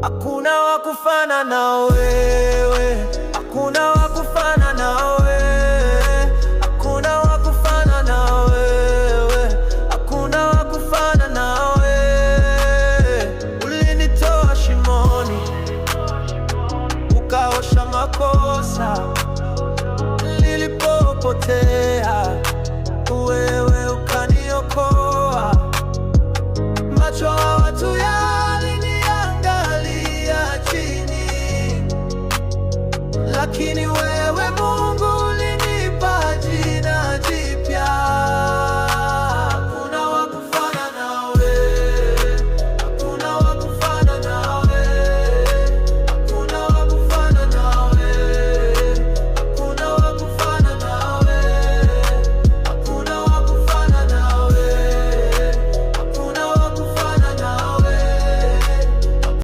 Hakuna wa kufanana na wewe, hakuna wa kufanana na wewe, hakuna wa kufanana na wewe, hakuna wa kufanana na wewe. Ulinitoa shimoni, ukaosha makosa nilipopotea.